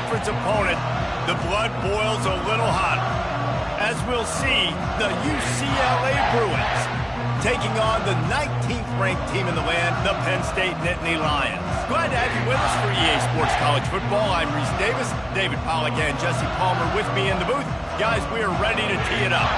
conference opponent, the blood boils a little hotter. As we'll see, the UCLA Bruins taking on the 19th-ranked team in the land, the Penn State Nittany Lions. Glad to have you with us for EA Sports College Football. I'm Reese Davis, David Pollack and Jesse Palmer with me in the booth. Guys, we are ready to tee it up.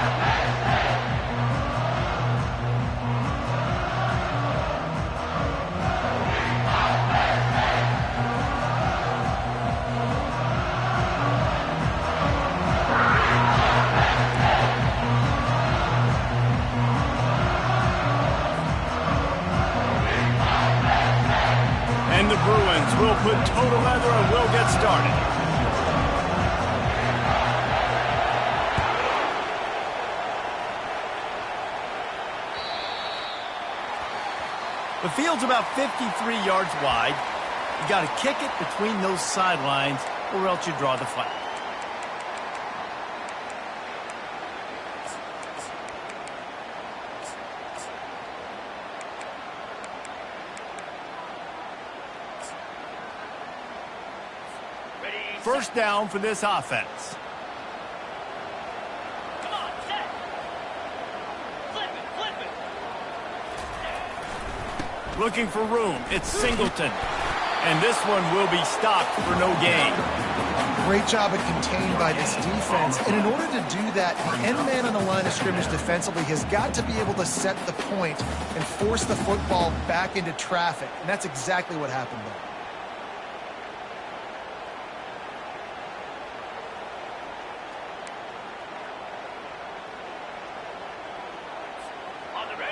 And the Bruins will put total leather and will get started. The field's about 53 yards wide. You got to kick it between those sidelines or else you draw the flag. First down for this offense. Come on, set. Flip it. Looking for room. It's Singleton. And this one will be stopped for no gain. Great job at contained by this defense. And in order to do that, the end man on the line of scrimmage defensively has got to be able to set the point and force the football back into traffic. And that's exactly what happened there.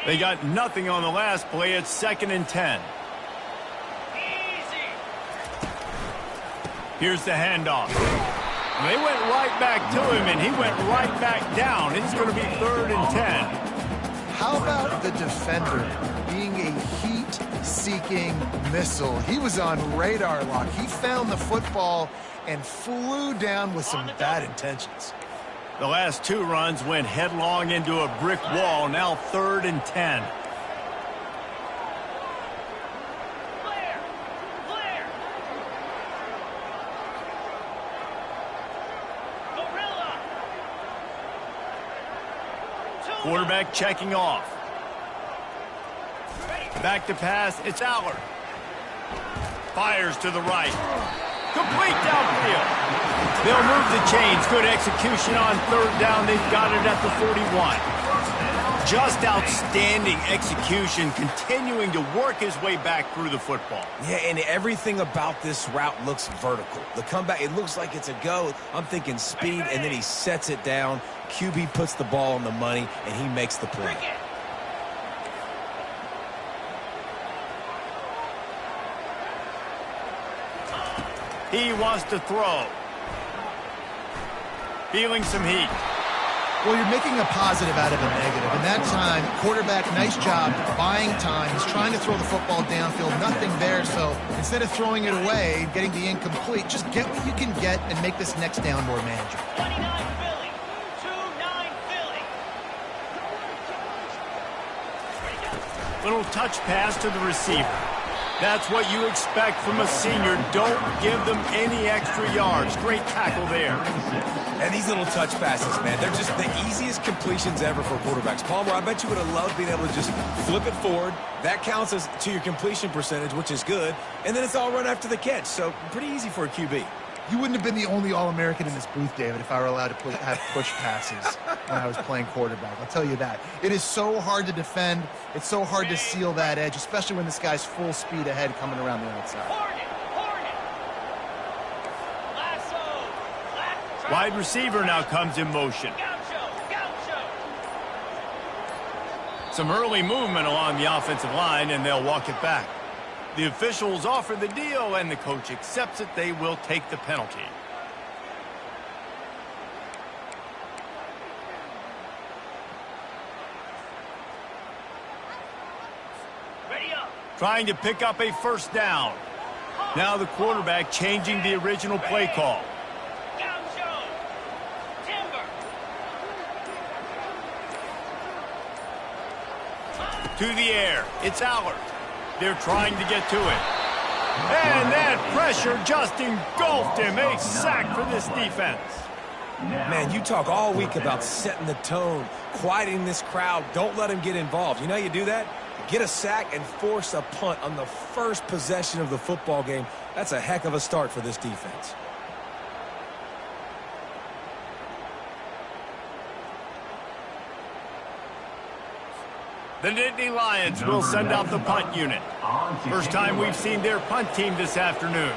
They got nothing on the last play. It's 2nd and 10. Easy. Here's the handoff. They went right back to him, and he went right back down. It's going to be 3rd and 10. How about the defender being a heat-seeking missile? He was on radar lock. He found the football and flew down with some bad intentions. The last two runs went headlong into a brick wall. Now 3rd and 10. Clear. Gorilla. Quarterback checking off. Back to pass. It's Allard. Fires to the right. Complete downfield. They'll move the chains. Good execution on 3rd down. They've got it at the 41. Just outstanding execution, continuing to work his way back through the football. Yeah, and everything about this route looks vertical. The comeback, it looks like it's a go. I'm thinking speed, and then he sets it down. QB puts the ball on the money, and he makes the play. He wants to throw. Feeling some heat. Well, you're making a positive out of a negative. And that time, quarterback, nice job buying time. He's trying to throw the football downfield. Nothing there. So instead of throwing it away, getting the incomplete, just get what you can get and make this next down more manageable. 29 Philly. 2-9 Philly. Little touch pass to the receiver. That's what you expect from a senior. Don't give them any extra yards. Great tackle there. And these little touch passes, man, they're just the easiest completions ever for quarterbacks. Palmer, I bet you would have loved being able to just flip it forward. That counts as to your completion percentage, which is good. And then it's all run after the catch. So pretty easy for a QB. You wouldn't have been the only All-American in this booth, David, if I were allowed to have push passes when I was playing quarterback. I'll tell you that. It is so hard to defend. It's so hard to seal that edge, especially when this guy's full speed ahead coming around the outside. Lasso. Wide receiver now comes in motion. Gaucho. Some early movement along the offensive line, and they'll walk it back. The officials offer the deal, and the coach accepts it. They will take the penalty. Ready up. Trying to pick up a first down. Now the quarterback changing the original play call. Gaucho. Timber. To the air. It's Allard. They're trying to get to it. And that pressure just engulfed him. A sack for this defense. Man, you talk all week about setting the tone, quieting this crowd. Don't let him get involved. You know how you do that? Get a sack and force a punt on the first possession of the football game. That's a heck of a start for this defense. The Nittany Lions will send out the punt unit. First time we've seen their punt team this afternoon.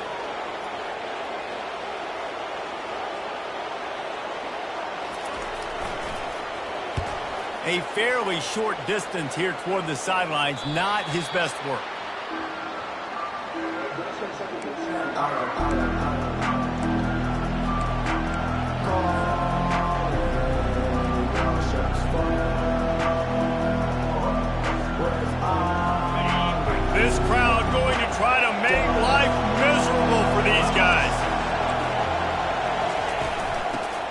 A fairly short distance here toward the sidelines, not his best work. This crowd going to try to make life miserable for these guys.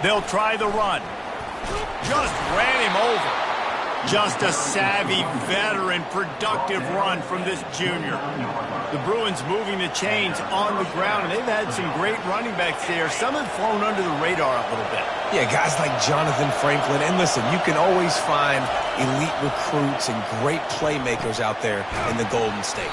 They'll try the run. Just ran him over. Just a savvy, veteran, productive run from this junior. The Bruins moving the chains on the ground, and they've had some great running backs there. Some have flown under the radar a little bit. Yeah, guys like Jonathan Franklin. And listen, you can always find elite recruits and great playmakers out there in the Golden State.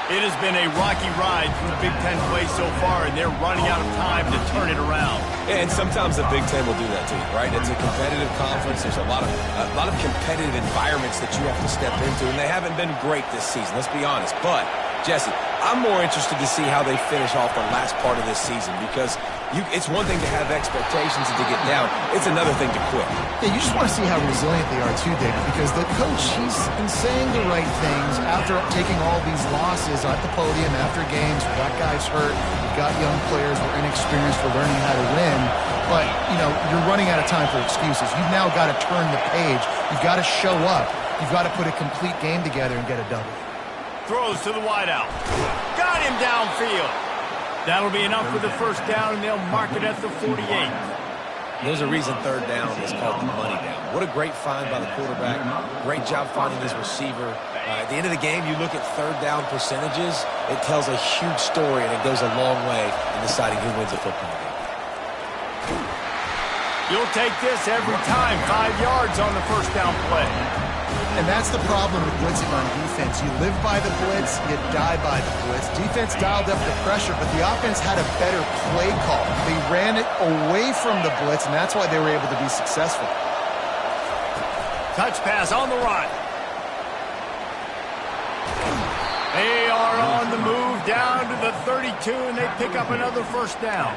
It has been a rocky ride through the Big Ten play so far, and they're running out of time to turn it around. And sometimes the Big Ten will do that to you, right? It's a competitive conference. There's a lot of competitive environments that you have to step into, and they haven't been great this season. Let's be honest. But Jesse, I'm more interested to see how they finish off the last part of this season because it's one thing to have expectations and to get down. It's another thing to quit. Yeah, you just want to see how resilient they are too, David, because the coach, he's been saying the right things after taking all these losses at the podium after games. We got guys hurt. We got young players. We're inexperienced. We're learning how to win. But, you know, you're running out of time for excuses. You've now got to turn the page. You've got to show up. You've got to put a complete game together and get a W. Throws to the wideout. Got him downfield. That'll be enough for the first down, and they'll mark it at the 48. There's a reason third down is called the money down. What a great find by the quarterback. Great job finding his receiver. At the end of the game, you look at third down percentages. It tells a huge story, and it goes a long way in deciding who wins a football game. You'll take this every time. 5 yards on the first down play. And that's the problem with blitzing on defense. You live by the blitz, you die by the blitz. Defense dialed up the pressure, but the offense had a better play call. They ran it away from the blitz, and that's why they were able to be successful. Touch pass on the run. They are on the move down to the 32, and they pick up another first down.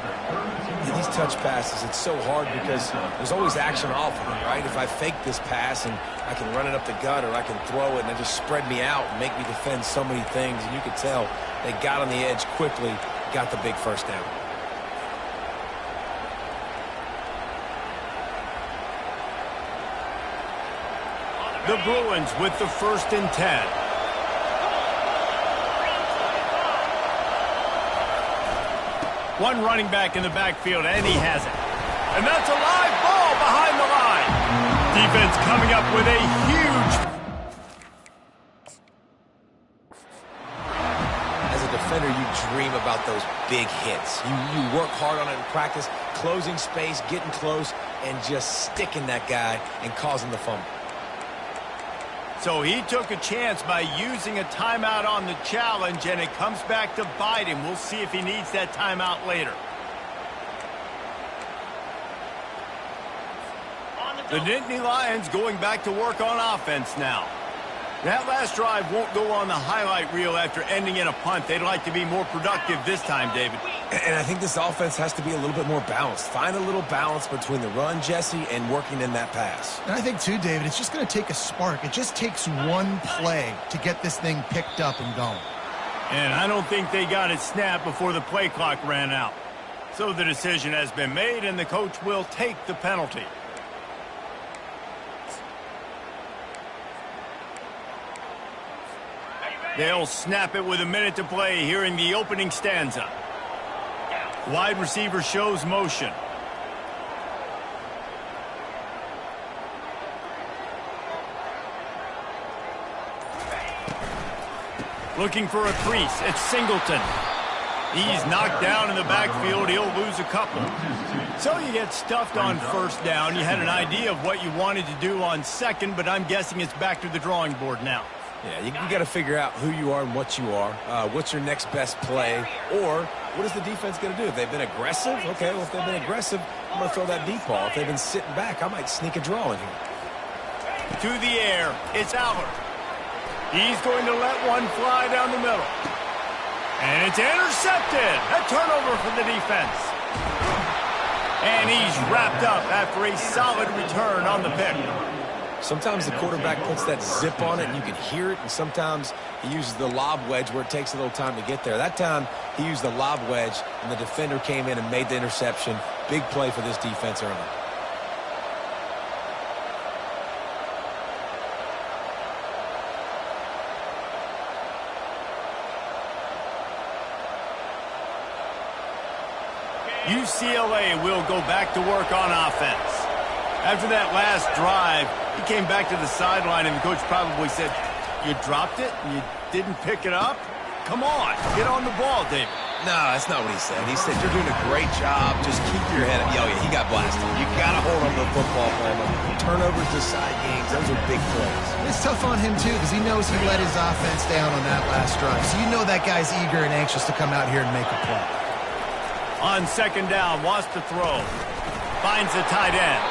These touch passes, it's so hard because there's always action off of it, right? If I fake this pass and I can run it up the gut or I can throw it and it just spread me out and make me defend so many things, and you could tell they got on the edge quickly, got the big first down. The Bruins with the 1st and 10. One running back in the backfield, and he has it. And that's a live ball behind the line. Defense coming up with a huge... As a defender, you dream about those big hits. You work hard on it in practice, closing space, getting close, and just sticking that guy and causing the fumble. So he took a chance by using a timeout on the challenge, and it comes back to bite him. We'll see if he needs that timeout later. The Nittany Lions going back to work on offense now. That last drive won't go on the highlight reel after ending in a punt. They'd like to be more productive this time, David. And I think this offense has to be a little bit more balanced. Find a little balance between the run, Jesse, and working in that pass. And I think, too, David, it's just going to take a spark. It just takes one play to get this thing picked up and going. And I don't think they got it snapped before the play clock ran out. So the decision has been made, and the coach will take the penalty. They'll snap it with a minute to play here in the opening stanza. Wide receiver shows motion. Looking for a crease. It's Singleton. He's knocked down in the backfield. He'll lose a couple. So you get stuffed on first down. You had an idea of what you wanted to do on second, but I'm guessing it's back to the drawing board now. Yeah, you got to figure out who you are and what you are. What's your next best play? Or what is the defense going to do? If they've been aggressive, okay, well, if they've been aggressive, I'm going to throw that deep ball. If they've been sitting back, I might sneak a draw in here. To the air, it's Allard. He's going to let one fly down the middle. And it's intercepted. A turnover for the defense. And he's wrapped up after a solid return on the pick. Sometimes the quarterback puts that zip on it and you can hear it, and sometimes he uses the lob wedge where it takes a little time to get there. That time he used the lob wedge and the defender came in and made the interception. Big play for this defense early. UCLA will go back to work on offense. After that last drive, he came back to the sideline, and the coach probably said, "You dropped it and you didn't pick it up? Come on, get on the ball, David." No, that's not what he said. He said, "You're doing a great job. Just keep your head up." Oh, yeah, he got blasted. You got to hold on to the football, Palmer. Turnovers decide games. Those are big plays. It's tough on him, too, because he knows he let his offense down on that last drive. So you know that guy's eager and anxious to come out here and make a play. On second down, wants to throw. Finds the tight end.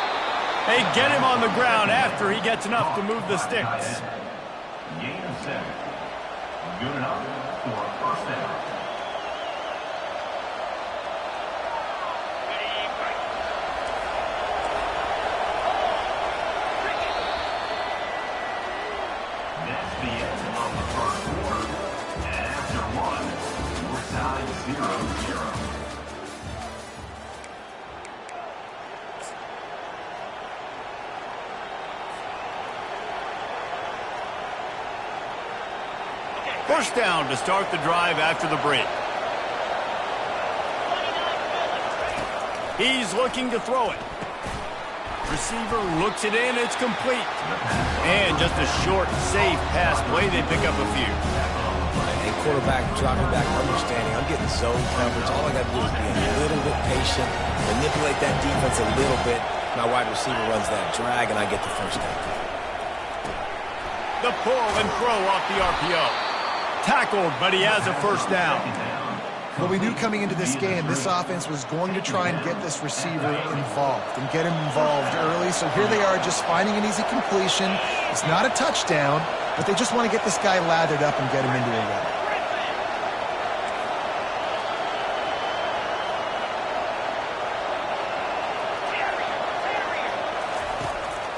They get him on the ground after he gets enough to move the sticks. Gain of 7. Good enough for a first down. That's the end of the first quarter. And after one, we're tied 0-0. First down to start the drive after the break. He's looking to throw it. Receiver looks it in. It's complete. And just a short, safe pass play. They pick up a few. And quarterback dropping back, understanding. I'm getting zone coverage. All I got to do is be a little bit patient, manipulate that defense a little bit. My wide receiver runs that drag, and I get the first down. The pull and throw off the RPO. Tackled, but he has a first down. Well, we knew coming into this game, this offense was going to try and get this receiver involved and get him involved early. So here they are just finding an easy completion. It's not a touchdown, but they just want to get this guy lathered up and get him into a run.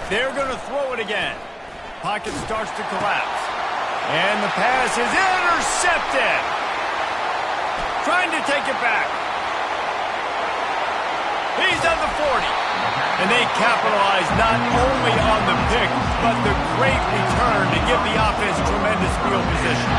They're going to throw it again. Pocket starts to collapse. And the pass is intercepted. Trying to take it back. He's at the 40. And they capitalize not only on the pick, but the great return to give the offense tremendous field position.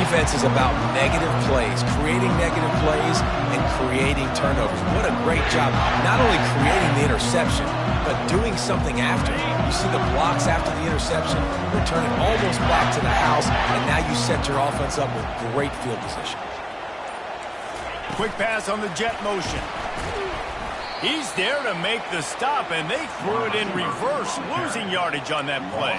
Defense is about negative plays, creating negative plays and creating turnovers. What a great job. Not only creating the interception, but doing something after. You see the blocks after the interception, return it almost back to the house, and now you set your offense up with great field position. Quick pass on the jet motion. He's there to make the stop, and they threw it in reverse, losing yardage on that play.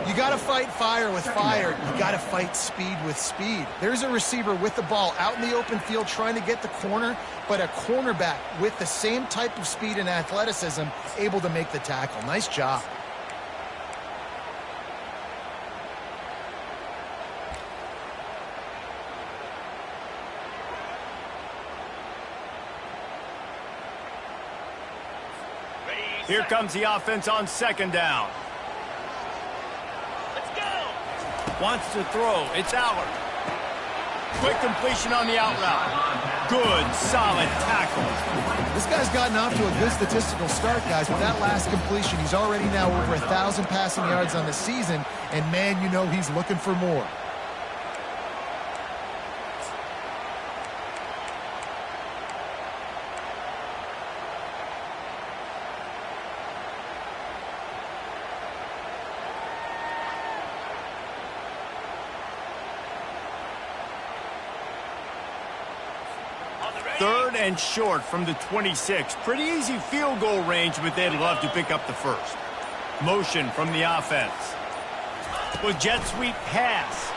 You got to fight fire with fire. You got to fight speed with speed. There's a receiver with the ball out in the open field trying to get the corner, but a cornerback with the same type of speed and athleticism able to make the tackle. Nice job. Here comes the offense on second down. Let's go. Wants to throw. It's Allard. Quick completion on the out route. Good, solid tackle. This guy's gotten off to a good statistical start, guys. With that last completion, he's already now over 1,000 passing yards on the season. And, man, you know he's looking for more. and short from the 26. Pretty easy field goal range, but they'd love to pick up the first. Motion from the offense. With jet sweep pass.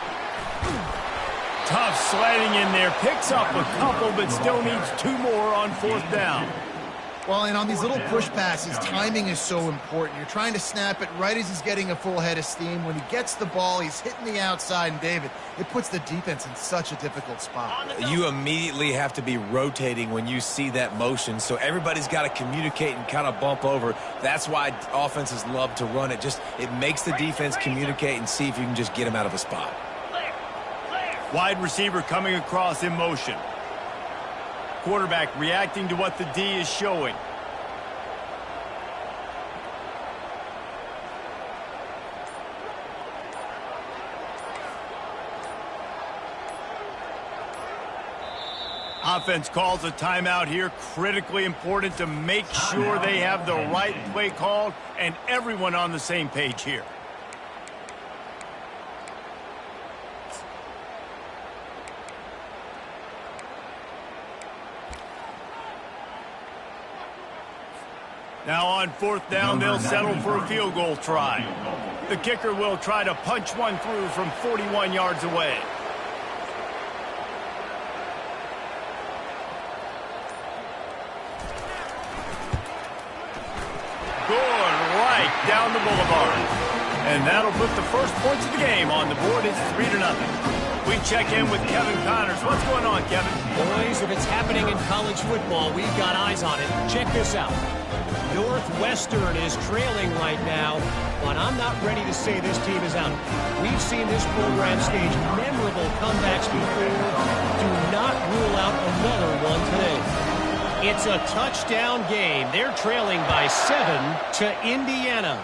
Tough sledding in there. Picks up a couple, but still needs 2 more on 4th down. Well, and on these little push passes, timing is so important. You're trying to snap it right as he's getting a full head of steam. When he gets the ball, he's hitting the outside, and David, it puts the defense in such a difficult spot. You immediately have to be rotating when you see that motion, so everybody's got to communicate and kind of bump over. That's why offenses love to run it. It makes the defense communicate and see if you can just get him out of a spot. Wide receiver coming across in motion. Quarterback reacting to what the D is showing. Offense calls a timeout here. Critically important to make sure they have the right play called and everyone on the same page here. Now on 4th down, they'll settle for a field goal try. The kicker will try to punch one through from 41 yards away. Good right down the boulevard. And that'll put the first points of the game on the board. It's 3-0. We check in with Kevin Connors. What's going on, Kevin? Boys, if it's happening in college football, we've got eyes on it. Check this out. Northwestern is trailing right now, but I'm not ready to say this team is out. We've seen this program stage memorable comebacks before. Do not rule out another one today. It's a touchdown game. They're trailing by 7 to Indiana.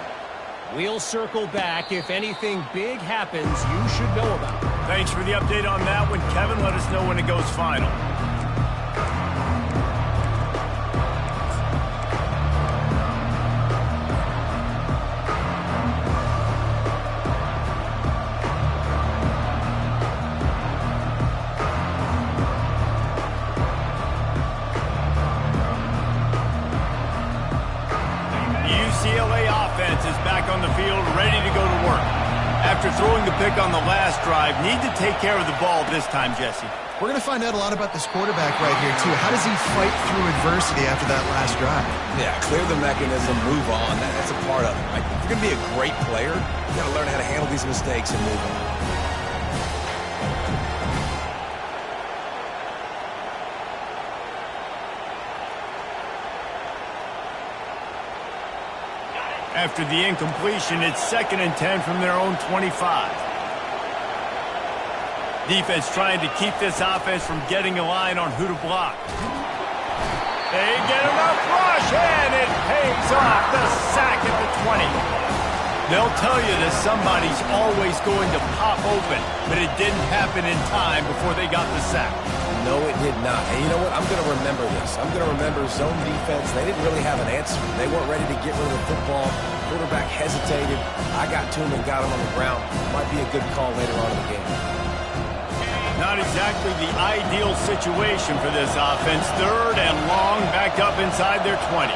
We'll circle back. If anything big happens, you should know about it. Thanks for the update on that one, Kevin. Let us know when it goes final. UCLA offense is back on the field, ready to go to work. After throwing the pick on the last drive, need to take care of the ball this time, Jesse. We're going to find out a lot about this quarterback right here, too. How does he fight through adversity after that last drive? Yeah, clear the mechanism, move on. That's a part of it. Right? If you're going to be a great player, you got to learn how to handle these mistakes and move on. After the incompletion, it's 2nd and 10 from their own 25. Defense trying to keep this offense from getting a line on who to block. They get enough rush, and it pays off. The sack at the 20. They'll tell you that somebody's always going to pop open, but it didn't happen in time before they got the sack. No, it did not. And you know what? I'm going to remember this. I'm going to remember zone defense. They didn't really have an answer. They weren't ready to get rid of the football. Quarterback hesitated. I got to him and got him on the ground. Might be a good call later on in the game. Not exactly the ideal situation for this offense. 3rd and long, back up inside their 20.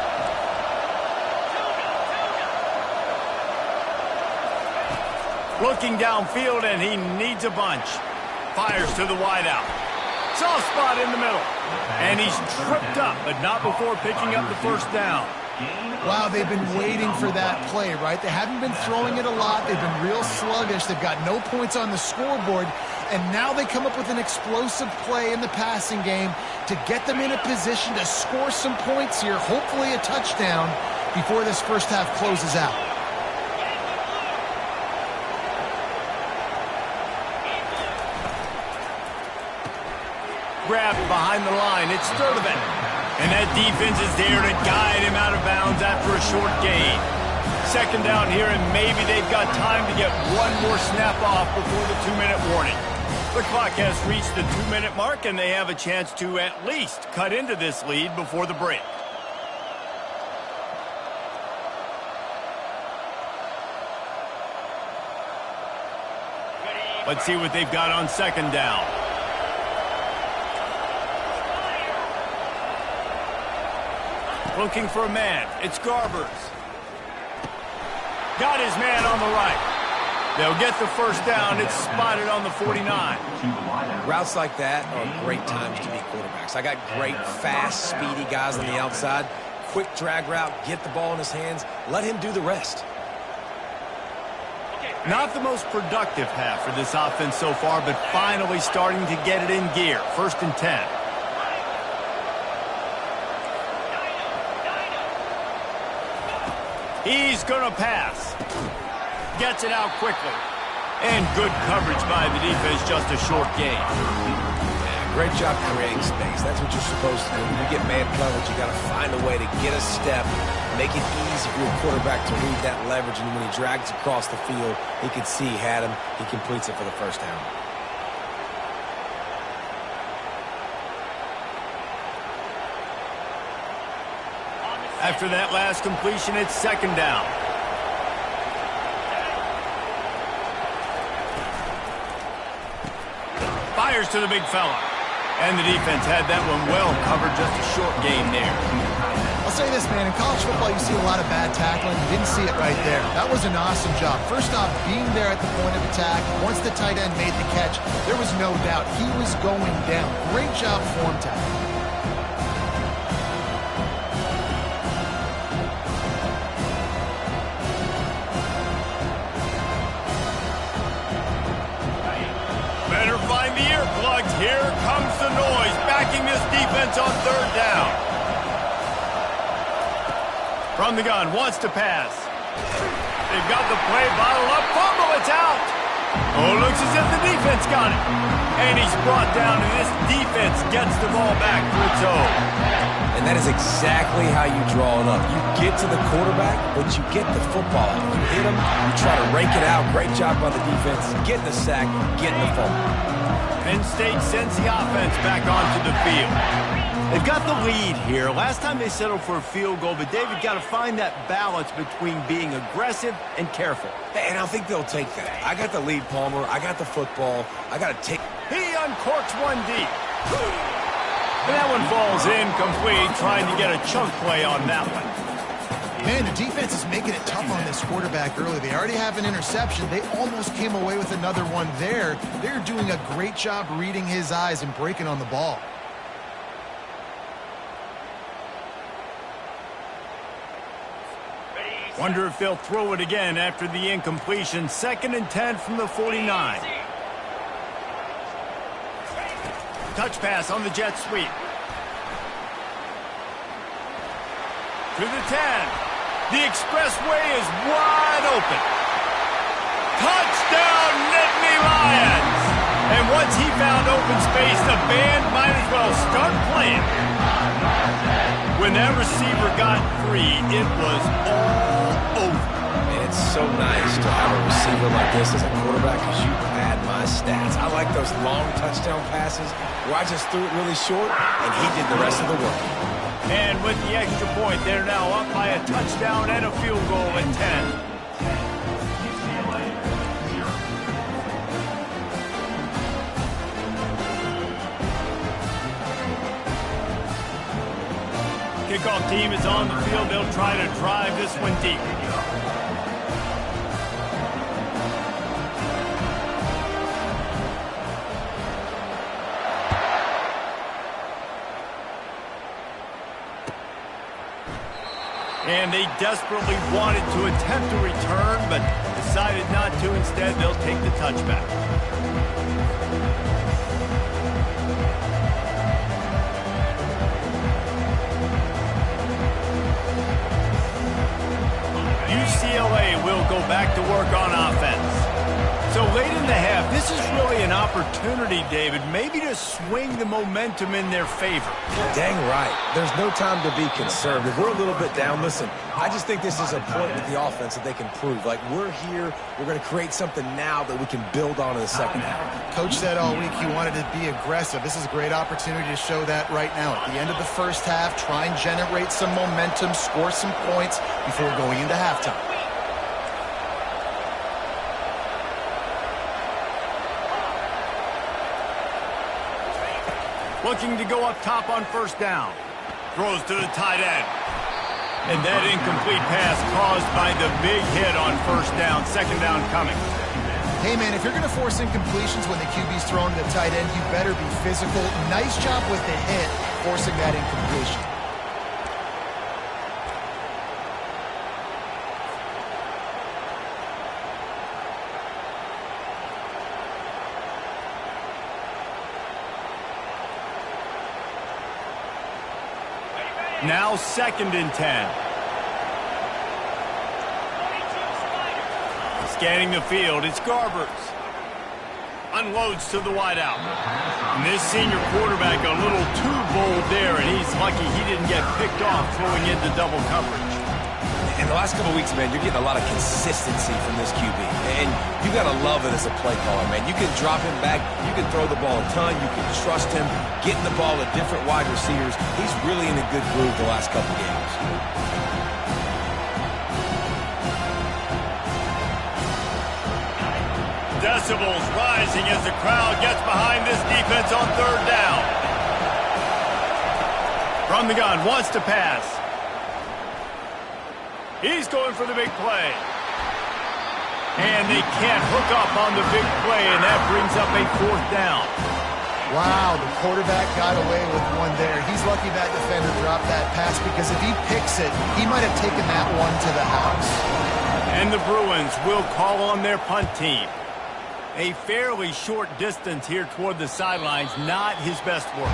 Looking downfield, and he needs a bunch. Fires to the wideout. Soft spot in the middle. And he's tripped up, but not before picking up the first down. Wow, they've been waiting for that play, right? They haven't been throwing it a lot. They've been real sluggish. They've got no points on the scoreboard. And now they come up with an explosive play in the passing game to get them in a position to score some points here, hopefully a touchdown, before this first half closes out. Grabbed behind the line. It's Stvs. And that defense is there to guide him out of bounds after a short gain. 2nd down here, and maybe they've got time to get one more snap off before the 2-minute warning. The clock has reached the 2-minute mark, and they have a chance to at least cut into this lead before the break. Let's see what they've got on 2nd down. Looking for a man. It's Garbers. Got his man on the right. They'll get the first down. It's spotted on the 49. Routes like that are great times to beat quarterbacks. I got great, fast, speedy guys on the outside. Quick drag route, get the ball in his hands, let him do the rest. Not the most productive half for this offense so far, but finally starting to get it in gear. 1st and 10. He's going to pass. Gets it out quickly. And good coverage by the defense, just a short gain. Yeah, great job creating space. That's what you're supposed to do. When you get man coverage, you got to find a way to get a step, make it easy for your quarterback to read that leverage, and when he drags across the field, he can see he had him. He completes it for the first down. After that last completion, it's 2nd down. Fires to the big fella. And the defense had that one well covered, just a short gain there. I'll say this, man. In college football, you see a lot of bad tackling. You didn't see it right there. That was an awesome job. First off, being there at the point of attack. Once the tight end made the catch, there was no doubt he was going down. Great job form tackling. Better find the earplugs. Here comes the noise, backing this defense on 3rd down. From the gun, wants to pass. They've got the play bottled up. Fumble, it's out. Oh, looks as if the defense got it. And he's brought down, and this defense gets the ball back for its own. And that is exactly how you draw it up. You get to the quarterback, but you get the football. You hit him, you try to rake it out. Great job by the defense. Getting the sack, getting the fumble. Penn State sends the offense back onto the field. They've got the lead here. Last time they settled for a field goal, but David got to find that balance between being aggressive and careful. And I think they'll take that. I got the lead, Palmer. I got the football. I got to take. He uncorks one deep. And that one falls incomplete, trying to get a chunk play on that one. Man, the defense is making it tough on this quarterback early. They already have an interception. They almost came away with another one there. They're doing a great job reading his eyes and breaking on the ball. Wonder if they'll throw it again after the incompletion. 2nd and 10 from the 49. Touch pass on the jet sweep. To the 10. The expressway is wide open. Touchdown, Nittany Lions! And once he found open space, the band might as well start playing. When that receiver got free, it was all over. And it's so nice to have a receiver like this as a quarterback because you pad my stats. I like those long touchdown passes where I just threw it really short and he did the rest of the work. And with the extra point, they're now up by a touchdown and a field goal at 10. Kickoff team is on the field. They'll try to drive this one deep. And they desperately wanted to attempt a return, but decided not to. Instead, they'll take the touchback. UCLA will go back to work on offense. So late in the half, this is really an opportunity, David, maybe to swing the momentum in their favor. Dang right. There's no time to be conservative. We're a little bit down. Listen, I just think this is a point with the offense that they can prove. Like, we're here. We're going to create something now that we can build on in the second half. Coach said all week he wanted to be aggressive. This is a great opportunity to show that right now. At the end of the first half, try and generate some momentum, score some points before going into halftime. Looking to go up top on first down. Throws to the tight end. And that incomplete pass caused by the big hit on first down. Second down coming. Hey, man, if you're going to force incompletions when the QB's throwing to the tight end, you better be physical. Nice job with the hit, forcing that incompletion. Now 2nd and 10. Scanning the field, it's Garbers. Unloads to the wideout. And this senior quarterback a little too bold there, and he's lucky he didn't get picked off throwing into double coverage. In the last couple of weeks, man, you're getting a lot of consistency from this QB. And you got to love it as a play caller, man. You can drop him back. You can throw the ball a ton. You can trust him getting the ball at different wide receivers. He's really in a good groove the last couple of games. Decibels rising as the crowd gets behind this defense on 3rd down. From the gun, wants to pass. He's going for the big play. And they can't hook up on the big play, and that brings up a 4th down. Wow, the quarterback got away with one there. He's lucky that defender dropped that pass, because if he picks it, he might have taken that one to the house. And the Bruins will call on their punt team. A fairly short distance here toward the sidelines, not his best work.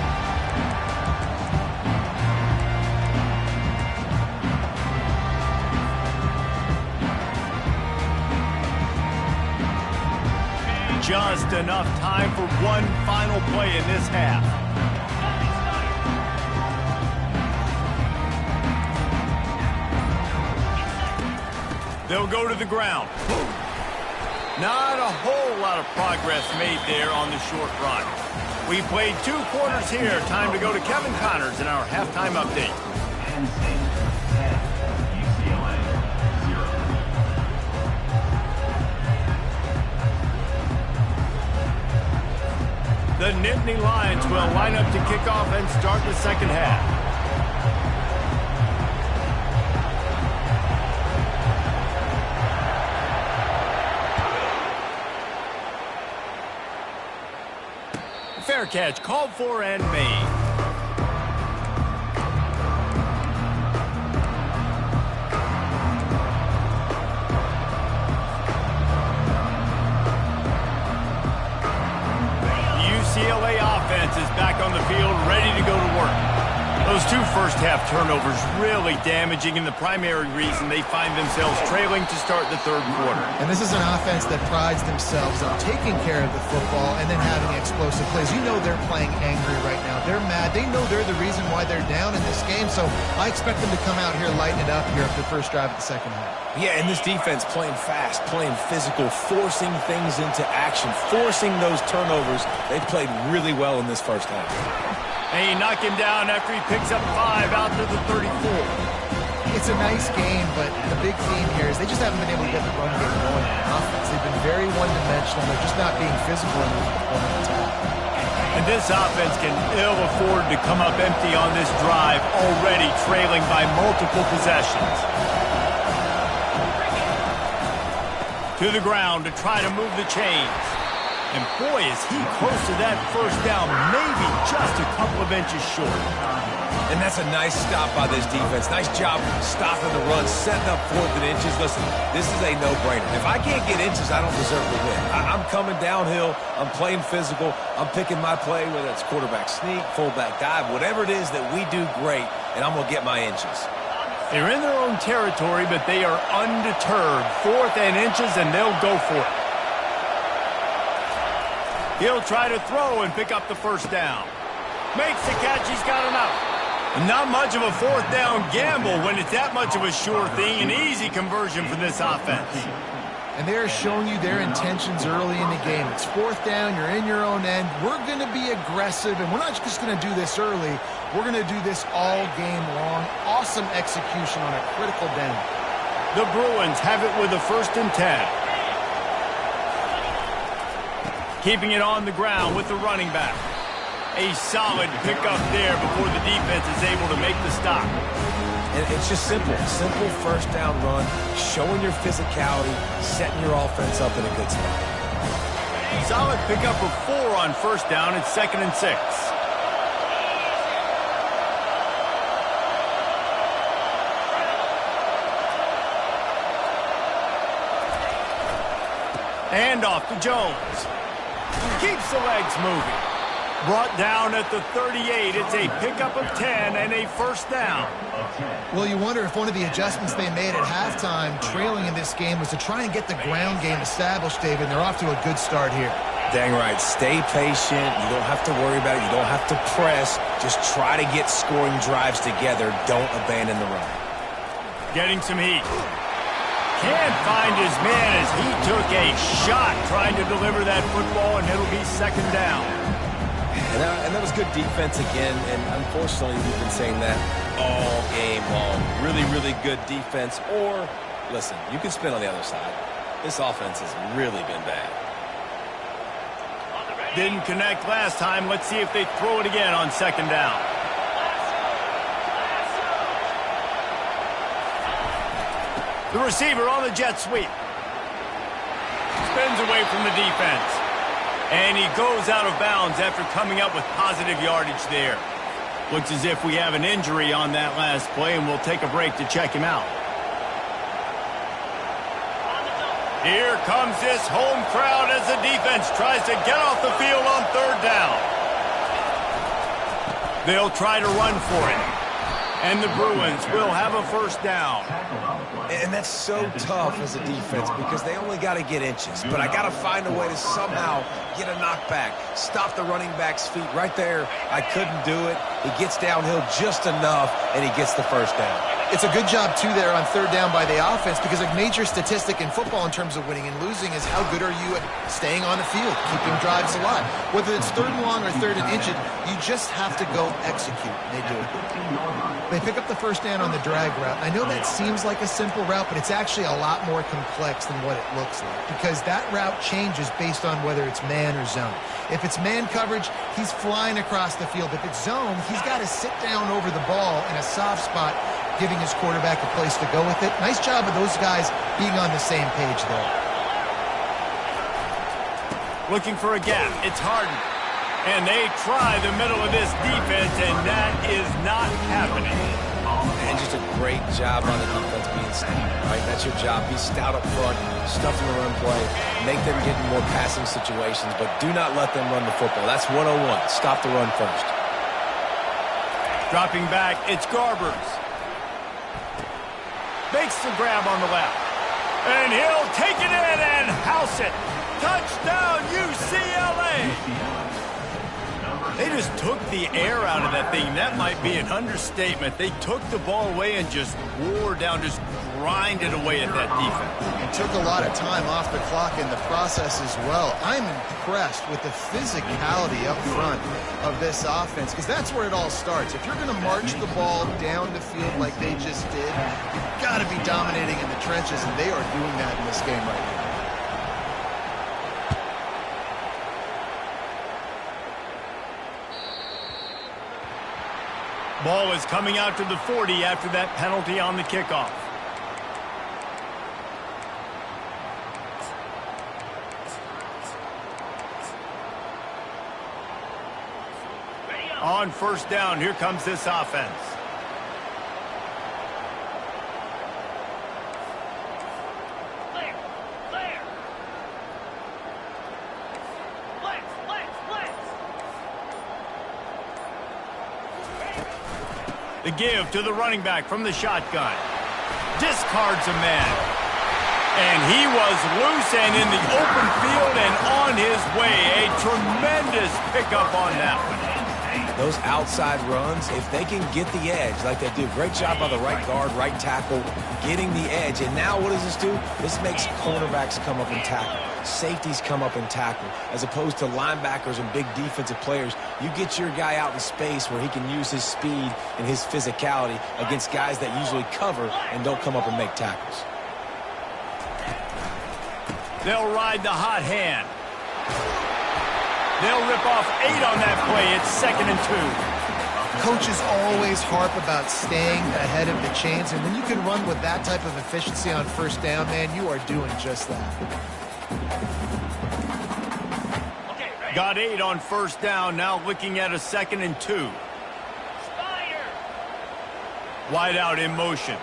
Just enough time for one final play in this half. They'll go to the ground. Not a whole lot of progress made there on the short run. We played 2 quarters here. Time to go to Kevin Connors in our halftime update. Penn State 10, UCLA 0. The Nittany Lions will line up to kick off and start the second half. Fair catch, called for and made. UCLA offense is back on the field, ready to go to work. Those 2 first-half turnovers really damaging, and the primary reason they find themselves trailing to start the 3rd quarter. And this is an offense that prides themselves on taking care of the football and then having explosive plays. You know they're playing angry right now. They're mad. They know they're the reason why they're down in this game, so I expect them to come out here, lighten it up here after the first drive of the second half. Yeah, and this defense playing fast, playing physical, forcing things into action, forcing those turnovers. They played really well in this first half. And he knocked him down after he picks up 5 out to the 34. It's a nice game, but the big theme here is they just haven't been able to get the run game going on offense. They've been very one-dimensional. They're just not being physical enough on the attack. And this offense can ill afford to come up empty on this drive, already trailing by multiple possessions. To the ground to try to move the chains. And boy, is he close to that first down, maybe just a couple of inches short. And that's a nice stop by this defense. Nice job stopping the run, setting up 4th and inches. Listen, this is a no-brainer. If I can't get inches, I don't deserve to win. I'm coming downhill. I'm playing physical. I'm picking my play, whether it's quarterback sneak, fullback dive, whatever it is that we do great, and I'm going to get my inches. They're in their own territory, but they are undeterred. 4th and inches, and they'll go for it. He'll try to throw and pick up the first down. Makes the catch. He's got enough. Not much of a 4th down gamble when it's that much of a sure thing. An easy conversion for this offense. And they're showing you their intentions early in the game. It's 4th down. You're in your own end. We're going to be aggressive, and we're not just going to do this early. We're going to do this all game long. Awesome execution on a critical down. The Bruins have it with a 1st and 10. Keeping it on the ground with the running back. A solid pickup there before the defense is able to make the stop. And it's just simple. Simple first down run, showing your physicality, setting your offense up in a good spot. Solid pickup of 4 on first down. It's 2nd and 6. And off to Jones. Keeps the legs moving. Brought down at the 38. It's a pickup of 10 and a first down. Well, you wonder if one of the adjustments they made at halftime, trailing in this game, was to try and get the ground game established, David, and they're off to a good start here. Dang right. Stay patient. You don't have to worry about it. You don't have to press. Just try to get scoring drives together. Don't abandon the run. Getting some heat. Can't find his man as he took a shot trying to deliver that football, and it'll be 2nd down. And that was good defense again, and unfortunately we've been saying that all game long. Really, really good defense. Or, listen, you can spin on the other side. This offense has really been bad. Didn't connect last time. Let's see if they throw it again on 2nd down. The receiver on the jet sweep. Spins away from the defense. And he goes out of bounds after coming up with positive yardage there. Looks as if we have an injury on that last play, and we'll take a break to check him out. Here comes this home crowd as the defense tries to get off the field on 3rd down. They'll try to run for it. And the Bruins will have a first down. And that's so tough as a defense because they only got to get inches. But I got to find a way to somehow get a knockback, stop the running back's feet. Right there, I couldn't do it. He gets downhill just enough, and he gets the first down. It's a good job, too, there on 3rd down by the offense, because a major statistic in football in terms of winning and losing is how good are you at staying on the field, keeping drives alive. Whether it's 3rd and long or 3rd and inches, you just have to go execute. They do it. They pick up the first down on the drag route. I know that seems like a simple route, but it's actually a lot more complex than what it looks like, because that route changes based on whether it's man or zone. If it's man coverage, he's flying across the field. If it's zone, he's got to sit down over the ball in a soft spot, giving his quarterback a place to go with it. Nice job of those guys being on the same page there. Looking for a gap. It's Harden. And they try the middle of this defense, and that is not happening. And just a great job on the defense being stout, right? That's your job. Be stout up front, stuff in the run play, make them get in more passing situations, but do not let them run the football. That's 101. Stop the run first. Dropping back, it's Garbers. Makes the grab on the left. And he'll take it in and house it. Touchdown, UCLA! They just took the air out of that thing. That might be an understatement. They took the ball away and just wore down, just grinded away at that defense. And took a lot of time off the clock in the process as well. I'm impressed with the physicality up front of this offense, because that's where it all starts. If you're going to march the ball down the field like they just did, you've got to be dominating in the trenches, and they are doing that in this game right now. Ball is coming out to the 40 after that penalty on the kickoff. On first down, here comes this offense. The give to the running back from the shotgun. Discards a man. And he was loose and in the open field and on his way. A tremendous pickup on that one. Those outside runs, if they can get the edge like they do, great job by the right guard, right tackle, getting the edge. And now what does this do? This makes cornerbacks come up and tackle. Safeties come up and tackle. As opposed to linebackers and big defensive players, you get your guy out in space where he can use his speed and his physicality against guys that usually cover and don't come up and make tackles. They'll ride the hot hand. They'll rip off 8 on that play. It's 2nd and 2. Coaches always harp about staying ahead of the chains, and when you can run with that type of efficiency on first down, man, you are doing just that. Got 8 on first down, now looking at a 2nd and 2. Wide out in motion.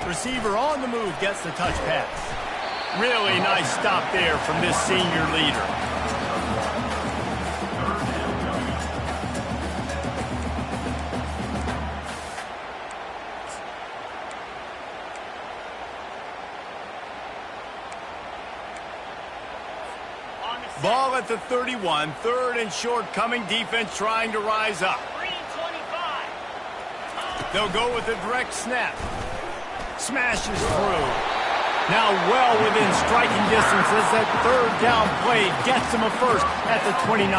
Receiver on the move gets the touch pass. Really nice stop there from this senior leader. Ball at the 31, 3rd and short coming, defense trying to rise up. They'll go with a direct snap. Smashes through. Now well within striking distance as that 3rd down play gets him a first at the 29.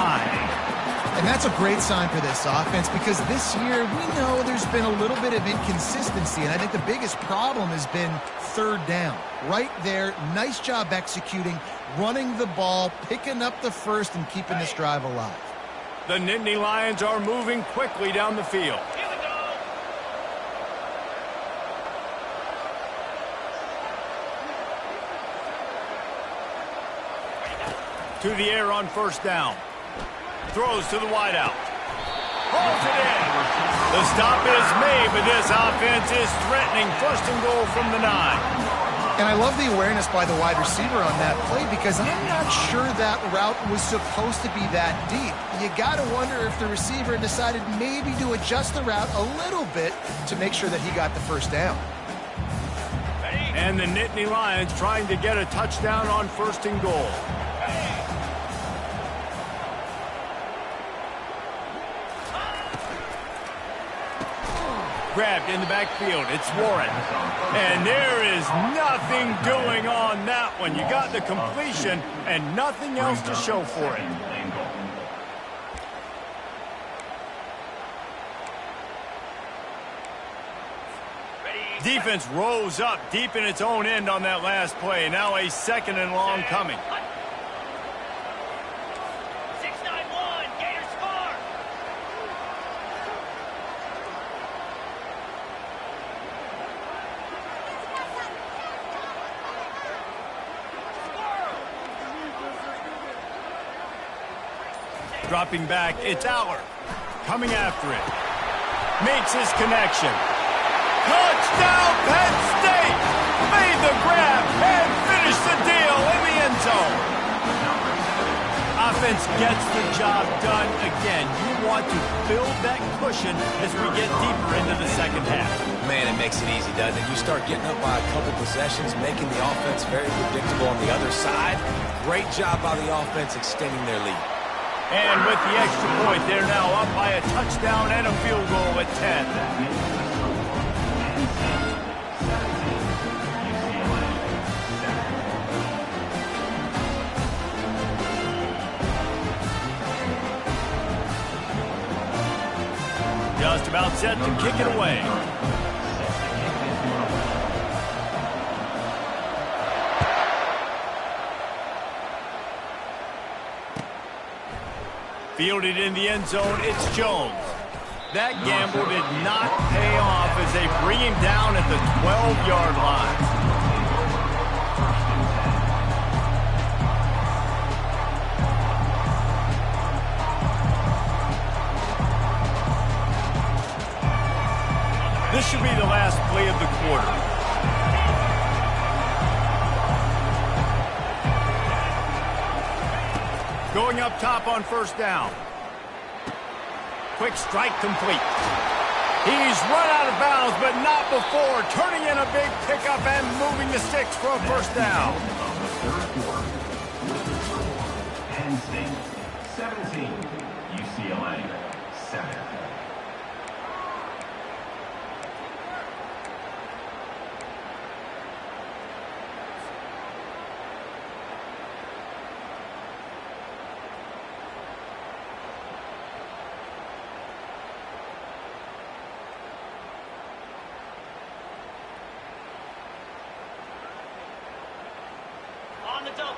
And that's a great sign for this offense because this year we know there's been a little bit of inconsistency, and I think the biggest problem has been 3rd down. Right there, nice job executing, running the ball, picking up the first, and keeping this drive alive. The Nittany Lions are moving quickly down the field. To the air on first down. Throws to the wideout. Holds it in. The stop is made, but this offense is threatening 1st and goal from the 9. And I love the awareness by the wide receiver on that play because I'm not sure that route was supposed to be that deep. You got to wonder if the receiver decided maybe to adjust the route a little bit to make sure that he got the first down. And the Nittany Lions trying to get a touchdown on 1st and goal. Grabbed in the backfield. It's Warren. And there is nothing doing on that one. You got the completion and nothing else to show for it. Defense rose up deep in its own end on that last play. Now a 2nd and long coming. Dropping back, it's Aller. Coming after it. Makes his connection. Touchdown, Penn State! Made the grab and finished the deal in the end zone. Offense gets the job done again. You want to build that cushion as we get deeper into the 2nd half. Man, it makes it easy, doesn't it? You start getting up by a couple possessions, making the offense very predictable on the other side. Great job by the offense extending their lead. And with the extra point, they're now up by a touchdown and a field goal at 10. Just about set to kick it away. Fielded in the end zone, it's Jones. That gamble did not pay off as they bring him down at the 12-yard line. This should be the last play of the quarter. Going up top on first down. Quick strike complete. He's run out of bounds, but not before turning in a big pickup and moving the sticks for a first down. Penn State 17, UCLA 7.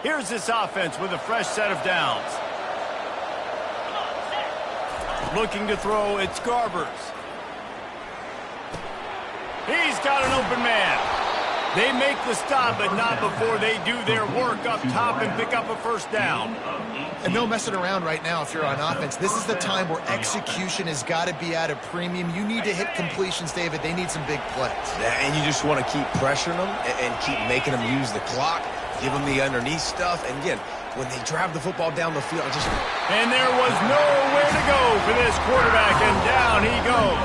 Here's this offense with a fresh set of downs. Looking to throw, it's Garbers. He's got an open man. They make the stop, but not before they do their work up top and pick up a first down. And no messing around right now if you're on offense. This is the time where execution has got to be at a premium. You need to hit completions, David. They need some big plays. Yeah, and you just want to keep pressuring them and keep making them use the clock, give them the underneath stuff. And again, when they drive the football down the field, And there was nowhere to go for this quarterback, and down he goes.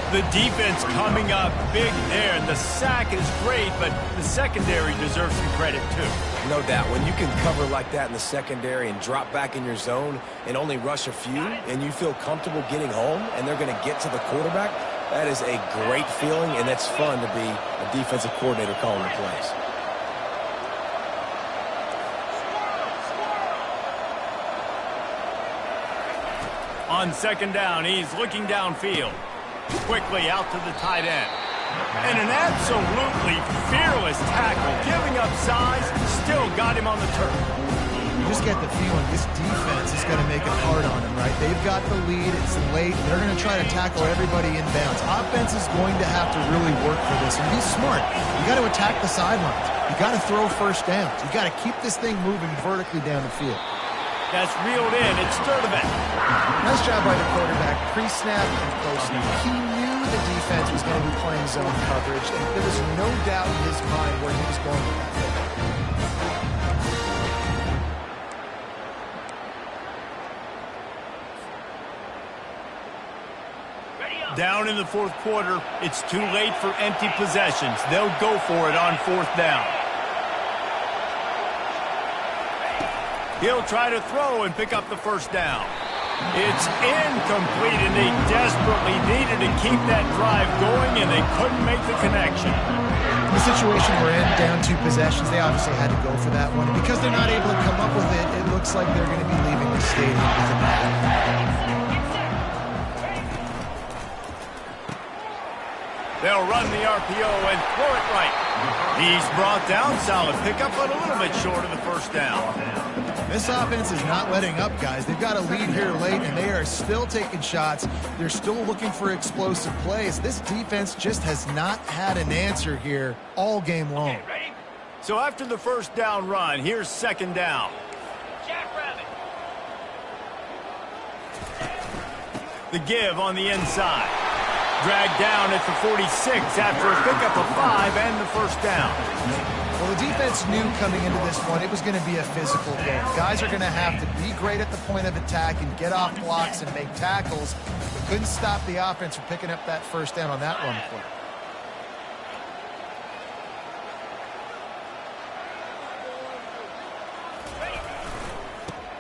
The defense coming up big there. The sack is great, but the secondary deserves some credit too. No doubt. When you can cover like that in the secondary and drop back in your zone and only rush a few, and you feel comfortable getting home, and they're going to get to the quarterback, that is a great feeling, and it's fun to be a defensive coordinator calling the plays. On second down, he's looking downfield. Quickly out to the tight end. And an absolutely fearless tackle, giving up size, still got him on the turf. You just get the feeling this defense is going to make it hard on him, right? They've got the lead. It's late. They're going to try to tackle everybody in bounds. Offense is going to have to really work for this. And be smart. You got to attack the sidelines. You got to throw first downs. You got to keep this thing moving vertically down the field. That's reeled in. It's Stvs. Nice job by the quarterback, pre-snap and post-snap. He knew the defense was going to be playing zone coverage, and there was no doubt in his mind where he was going with that. Down in the fourth quarter, it's too late for empty possessions. They'll go for it on fourth down. He'll try to throw and pick up the first down. It's incomplete, and they desperately needed to keep that drive going, and they couldn't make the connection. The situation we're in, down 2 possessions, they obviously had to go for that one. And because they're not able to come up with it, it looks like they're going to be leaving the stadium with a bad. They'll run the RPO and throw it right. He's brought down, solid pickup, but a little bit short of the first down. This offense is not letting up, guys. They've got a lead here late, and they are still taking shots. They're still looking for explosive plays. This defense just has not had an answer here all game long. Okay, ready? So after the first down run, here's second down. Jackrabbit. The give on the inside. Dragged down at the 46 after a pickup of 5 and the first down. Well, the defense knew coming into this one it was going to be a physical game. Guys are going to have to be great at the point of attack and get off blocks and make tackles. But couldn't stop the offense from picking up that first down on that run play.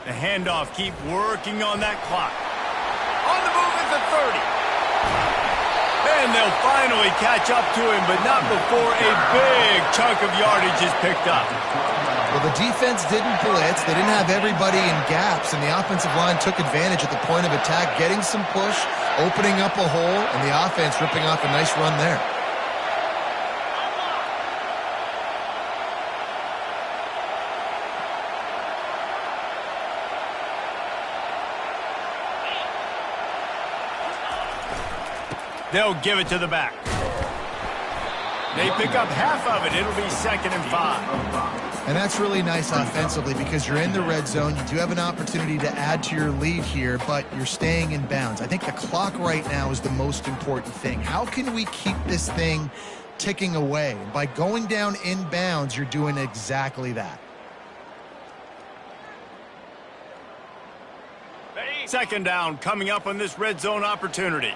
The handoff, keep working on that clock. On the move at the 30. And they'll finally catch up to him, but not before a big chunk of yardage is picked up. Well, the defense didn't blitz. They didn't have everybody in gaps, and the offensive line took advantage at the point of attack, getting some push, opening up a hole, and the offense ripping off a nice run there. They'll give it to the back. They pick up half of it. It'll be 2nd and 5. And that's really nice offensively because you're in the red zone. You do have an opportunity to add to your lead here, but you're staying in bounds. I think the clock right now is the most important thing. How can we keep this thing ticking away? And by going down in bounds, you're doing exactly that. Ready? Second down coming up on this red zone opportunity.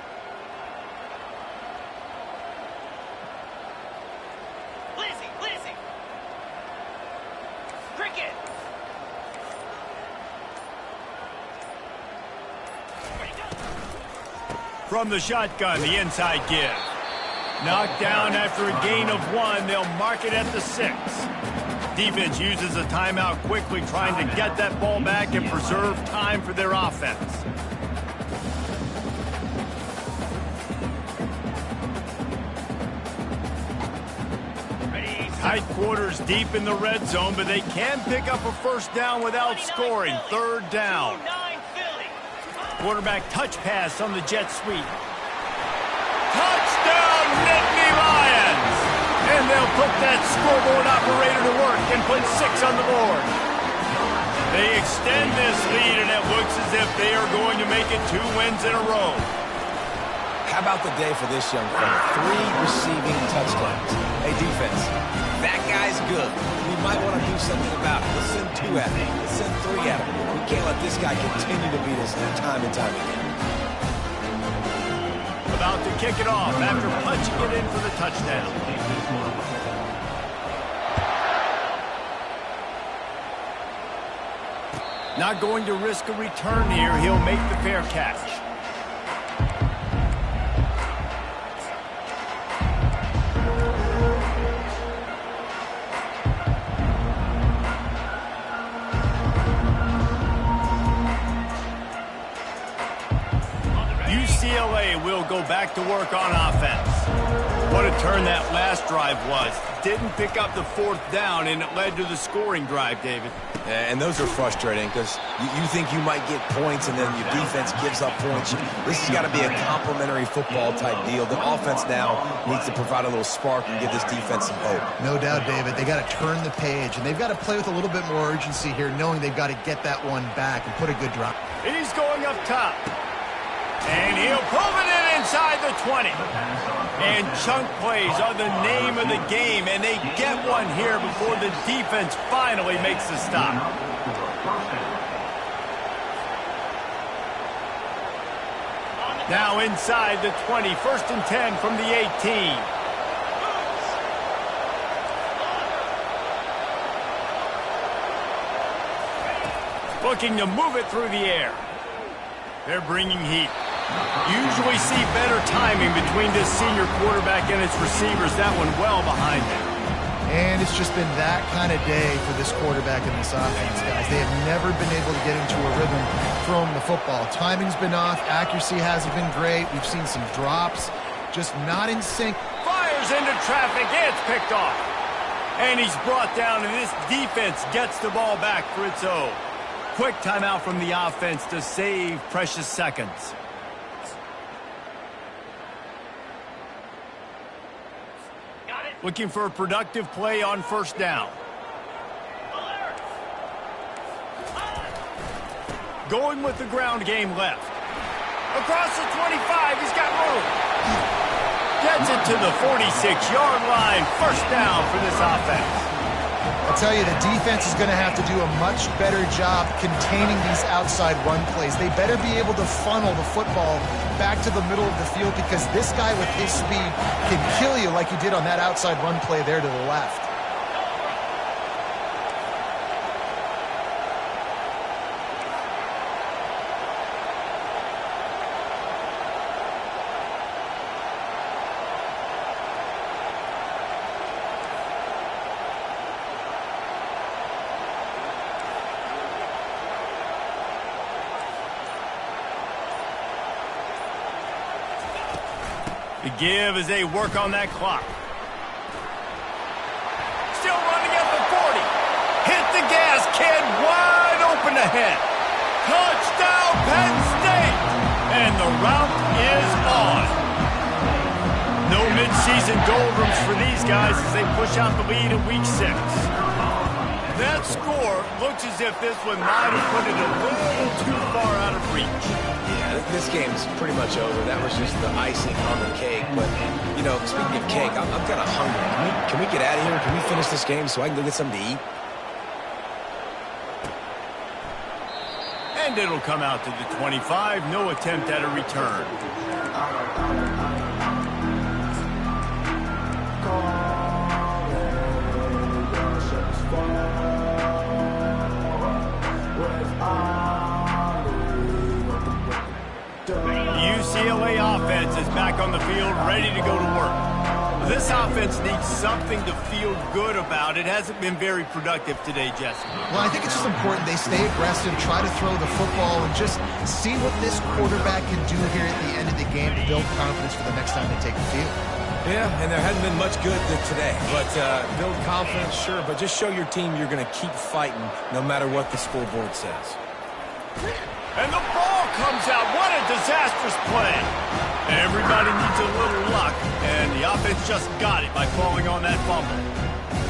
From the shotgun, the inside give. Knocked down after a gain of 1. They'll mark it at the 6. Defense uses a timeout quickly, trying to get that ball back and preserve time for their offense. Tight quarters deep in the red zone, but they can pick up a first down without scoring. 3rd down. Quarterback touch pass on the jet sweep. Touchdown, Nittany Lions! And they'll put that scoreboard operator to work and put 6 on the board. They extend this lead, and it looks as if they are going to make it 2 wins in a row. How about the day for this young fella? 3 receiving touchdowns. Hey, defense, that guy's good. We might want to do something about it. Let's send 2 at him. Let's send 3 at him. We can't let this guy continue to beat us time and time again. About to kick it off after punching it in for the touchdown. Not going to risk a return here. He'll make the fair catch. UCLA will go back to work on offense. What a turn that last drive was. Didn't pick up the 4th down, and it led to the scoring drive, David. Yeah, and those are frustrating because you think you might get points, and then your defense gives up points. This has got to be a complimentary football type deal. The offense now needs to provide a little spark and give this defense some hope. No doubt, David. They got to turn the page, and they've got to play with a little bit more urgency here, knowing they've got to get that one back and put a good drop. He's going up top. And he'll pull it in inside the 20. And chunk plays are the name of the game, and they get one here before the defense finally makes the stop. Now inside the 20, 1st and 10 from the 18. Looking to move it through the air. They're bringing heat. Usually see better timing between this senior quarterback and its receivers. That one well behind him. And it's just been that kind of day for this quarterback and this offense, guys. They have never been able to get into a rhythm throwing the football. Timing's been off. Accuracy hasn't been great. We've seen some drops. Just not in sync. Fires into traffic. It's picked off. And he's brought down, and this defense gets the ball back for its own. Quick timeout from the offense to save precious seconds. Looking for a productive play on 1st down. Going with the ground game left. Across the 25, he's got room. Gets it to the 46-yard line. 1st down for this offense. I'll tell you, the defense is going to have to do a much better job containing these outside run plays. They better be able to funnel the football back to the middle of the field, because this guy with his speed can kill you like he did on that outside run play there to the left. The give as they work on that clock. Still running at the 40. Hit the gas, kid. Wide open ahead. Touchdown, Penn State. And the route is on. No midseason doldrums for these guys as they push out the lead in Week 6. That score looks as if this one might have put it a little too far out of reach. Yeah, this game's pretty much over. That was just the icing on the cake. But, you know, speaking of cake, I'm kind of hungry. Can we get out of here? Can we finish this game so I can go get something to eat? And it'll come out to the 25. No attempt at a return. UCLA offense is back on the field, ready to go to work. This offense needs something to feel good about. It hasn't been very productive today, Jesse. Well, I think it's just important they stay aggressive, try to throw the football, and just see what this quarterback can do here at the end of the game to build confidence for the next time they take the field. Yeah, and there hasn't been much good today. But build confidence, sure, but just show your team you're going to keep fighting no matter what the scoreboard says. And the ball comes out. What a disastrous play. Everybody needs a little luck, and the offense just got it by falling on that fumble.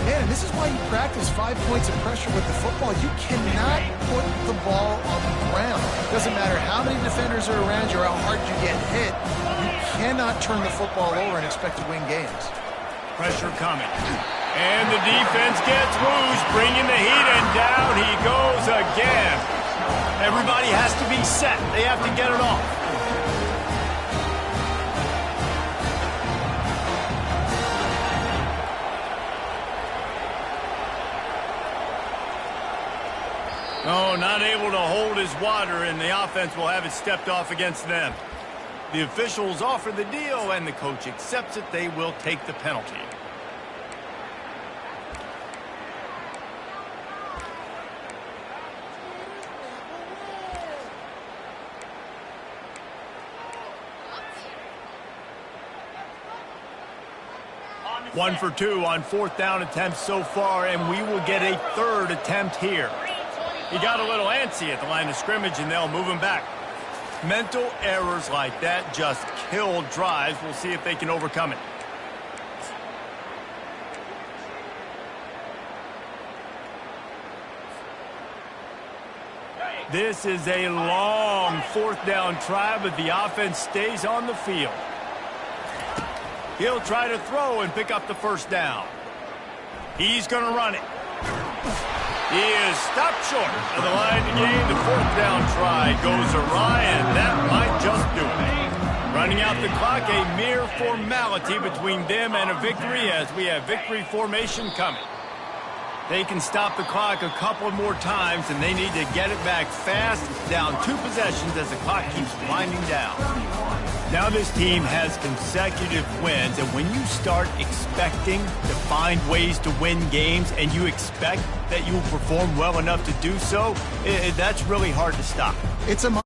Man, and this is why you practice 5 points of pressure with the football. You cannot put the ball on the ground. Doesn't matter how many defenders are around you or how hard you get hit. You cannot turn the football over and expect to win games. Pressure coming. And the defense gets loose, bringing the heat, and down he goes again. Everybody has to be set. They have to get it off. No, not able to hold his water, and the offense will have it stepped off against them. The officials offer the deal, and the coach accepts it. They will take the penalty. One for 2 on 4th down attempts so far, and we will get a 3rd attempt here. He got a little antsy at the line of scrimmage, and they'll move him back. Mental errors like that just kill drives. We'll see if they can overcome it. This is a long 4th down try, but the offense stays on the field. He'll try to throw and pick up the 1st down. He's going to run it. He is stopped short of the line to gain. The 4th down try goes awry, and that might just do it. Running out the clock, a mere formality between them and a victory as we have victory formation coming. They can stop the clock a couple more times, and they need to get it back fast. Down 2 possessions as the clock keeps winding down. Now this team has consecutive wins, and when you start expecting to find ways to win games and you expect that you will perform well enough to do so, that's really hard to stop. It's a